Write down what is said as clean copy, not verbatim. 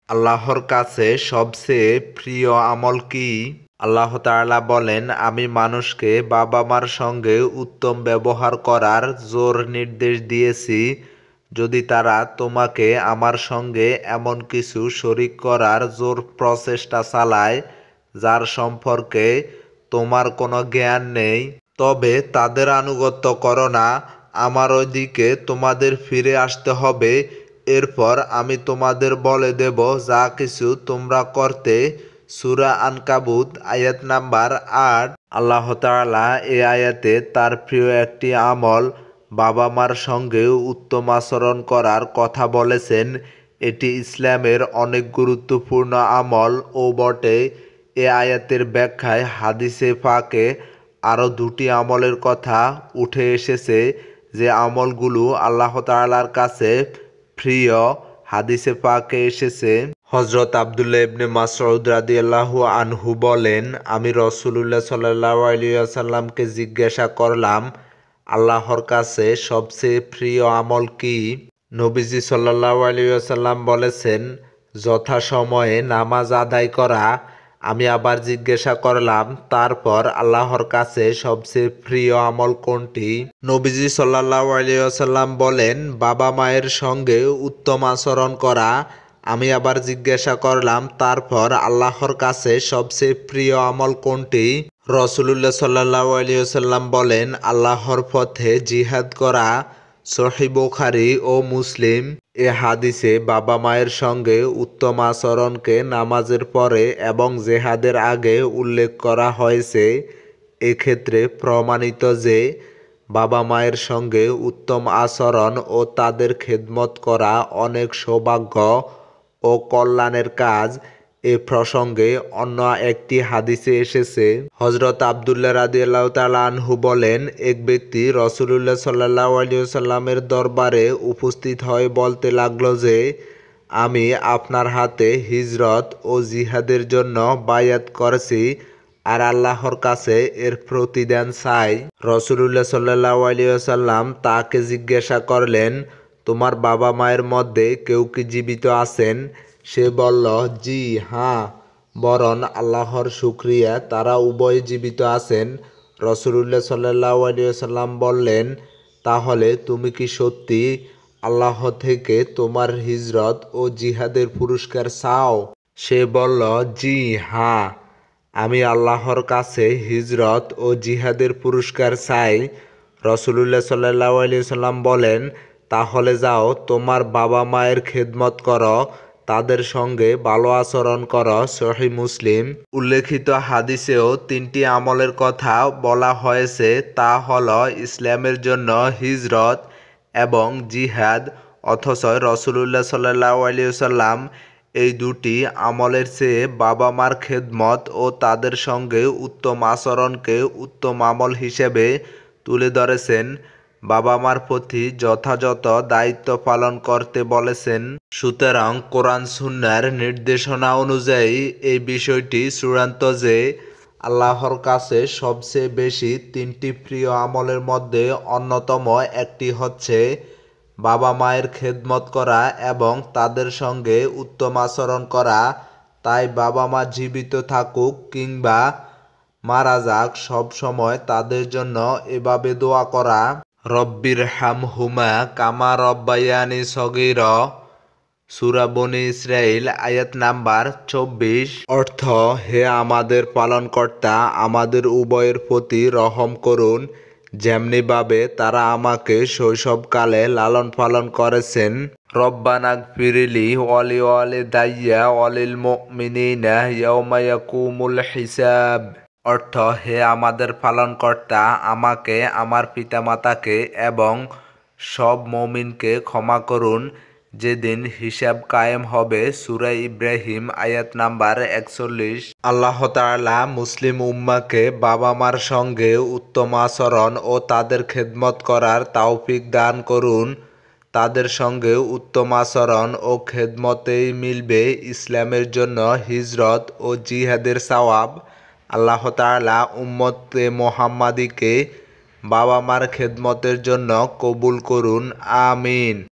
আল্লাহর কাছে সবচেয়ে প্রিয় আমল কি? আল্লাহ তাআলা বলেন, আমি মানুষকে বাবা মার সঙ্গে উত্তম ব্যবহার করার জোর নির্দেশ দিয়েছি যদি তারা তোমাকে আমার সঙ্গে এমন কিছু শরিক করার জোর প্রচেষ্টা চালায় যার সম্পর্কে তোমার কোনো জ্ঞান নেই, তবে তাদের আনুগত্য করো না। আমার দিকে তোমাদের ফিরে আসতে হবে, এরপর আমি তোমাদের বলে দেব যা কিছু তোমরা করতে। সূরা আনকাবুত আয়াত নাম্বার ৮। আল্লাহ তাআলা এই আয়াতে তার প্রিয় একটি আমল বাবা মার সঙ্গে উত্তম আচরণ করার কথা বলেছেন। এটি ইসলামের অনেক গুরুত্বপূর্ণ আমল ও বটে। এ আয়াতের ব্যাখ্যায় হাদিসে পাকে আরও দুটি আমলের কথা উঠে এসেছে যে আমলগুলো আল্লাহ তাআলার কাছে প্রিয়। হাদিসে পাকে এসেছে, হযরত আব্দুল্লাহ ইবনে মাসউদ রাদিয়াল্লাহু আনহু বলেন, আমি রাসূলুল্লাহ সাল্লাল্লাহু আলাইহি ওয়াসাল্লামকে জিজ্ঞাসা করলাম, আল্লাহর কাছে সবচেয়ে প্রিয় আমল কি? নবীজি সাল্লাল্লাহু আলাইহি ওয়াসাল্লাম বলেছেন, যথাসময়ে নামাজ আদায় করা। আমি আবার জিজ্ঞাসা করলাম, তারপর আল্লাহর কাছে সবচেয়ে প্রিয় আমল কোনটি? নবীজি সাল্লাল্লাহু আলাইহি ওয়াসাল্লাম বলেন, বাবা মায়ের সঙ্গে উত্তম আচরণ করা। আমি আবার জিজ্ঞাসা করলাম, তারপর আল্লাহর কাছে সবচেয়ে প্রিয় আমল কোনটি? রাসূলুল্লাহ সাল্লাল্লাহু আলাইহি ওয়াসাল্লাম বলেন, আল্লাহর পথে জিহাদ করা। সহিহ বুখারী ও মুসলিম। এ হাদিসে বাবা মায়ের সঙ্গে উত্তম আচরণকে নামাজের পরে এবং জেহাদের আগে উল্লেখ করা হয়েছে। এক্ষেত্রে প্রমাণিত যে বাবা মায়ের সঙ্গে উত্তম আচরণ ও তাদের খেদমত করা অনেক সৌভাগ্য ও কল্যাণের কাজ। এ প্রসঙ্গে অন্য একটি হাদিসে এসেছে, হযরত আব্দুল্লাহ রাদিয়াল্লাহু তাআলা আনহু বলেন, এক ব্যক্তি রাসূলুল্লাহ সাল্লাল্লাহু আলাইহি ওয়াসাল্লামের দরবারে উপস্থিত হয়ে বলতে লাগলো যে, আমি আপনার হাতে হিজরত ও জিহাদের জন্য বায়াত করেছি আর আল্লাহর কাছে এর প্রতিদান চাই। রাসূলুল্লাহ সাল্লাল্লাহু আলাইহি ওয়াসাল্লাম তাকে জিজ্ঞাসা করলেন, তোমার বাবা মায়ের মধ্যে কেউ কি জীবিত আছেন? সে বলল, জি হ্যাঁ, বরং আল্লাহর শুকরিয়া তারা উভয়ে জীবিত আছেন। রাসূলুল্লাহ সাল্লাল্লাহু আলাইহি ওয়াসাল্লাম বললেন, তাহলে তুমি কি সত্যি আল্লাহ থেকে তোমার হিজরত ও জিহাদের পুরস্কার চাও? সে বলল, জি হ্যাঁ, আমি আল্লাহর কাছে হিজরত ও জিহাদের পুরস্কার চাই। রাসূলুল্লাহ সাল্লাল্লাহু আলাইহি ওয়াসাল্লাম বলেন, তাহলে যাও, তোমার বাবা মায়ের খেদমত করো, তাদের সঙ্গে ভালো আচরণ করো। সহিহ মুসলিম। উল্লেখিত হাদিসেও তিনটি আমলের কথা বলা হয়েছে, তা হল ইসলামের জন্য হিজরত এবং জিহাদ, অথচ রাসূলুল্লাহ সাল্লাল্লাহু আলাইহি ওয়াসাল্লাম এই দুটি আমলের চেয়ে বাবা মার খেদমত ও তাদের সঙ্গে উত্তম আচরণকে উত্তম আমল হিসেবে তুলে ধরেছেন। বাবা মার প্রতি যথাযথ দায়িত্ব পালন করতে বলেছেন। সুতরাং কোরআন সুন্নাহর নির্দেশনা অনুযায়ী এই বিষয়টি চূড়ান্ত যে আল্লাহর কাছে সবচেয়ে বেশি তিনটি প্রিয় আমলের মধ্যে অন্যতম একটি হচ্ছে বাবা মায়ের খেদমত করা এবং তাদের সঙ্গে উত্তম আচরণ করা। তাই বাবা মা জীবিত থাকুক কিংবা মারা যাক, সব সময় তাদের জন্য এভাবে দোয়া করা, রব্বির হামহুমা কামা রব্বায়ানি সগীরা। সূরা বনী ইসরাইল আয়াত নাম্বার ২৪। অর্থ, হে আমাদের পালনকর্তা, আমাদের উভয়ের প্রতি রহম করুন, যেমনিভাবে তারা আমাকে শৈশবকালে লালন পালন করেছেন। রব্বানাগফিরলি ওয়ালিওয়ালিদাইয়া ওয়ালিল মুমিনিনা ইয়াওমা ইয়াকুমুল হিসাব। অর্থ, হে আমাদের পালনকর্তা, আমাকে, আমার পিতামাতাকে এবং সব মুমিনকে ক্ষমা করুন যেদিন হিসাব কায়েম হবে। সূরা ইব্রাহিম আয়াত নাম্বার ৪১। আল্লাহ তাআলা মুসলিম উম্মাহকে বাবা মার সঙ্গে উত্তম আচরণ ও তাদের খেদমত করার তৌফিক দান করুন। তাদের সঙ্গে উত্তম আচরণ ও খেদমতেই মিলবে ইসলামের জন্য হিজরত ও জিহাদের সওয়াব। আল্লাহ তাআলা উম্মতে মুহাম্মাদীকে বাবা মার খেদমতের জন্য কবুল করুন। আমিন।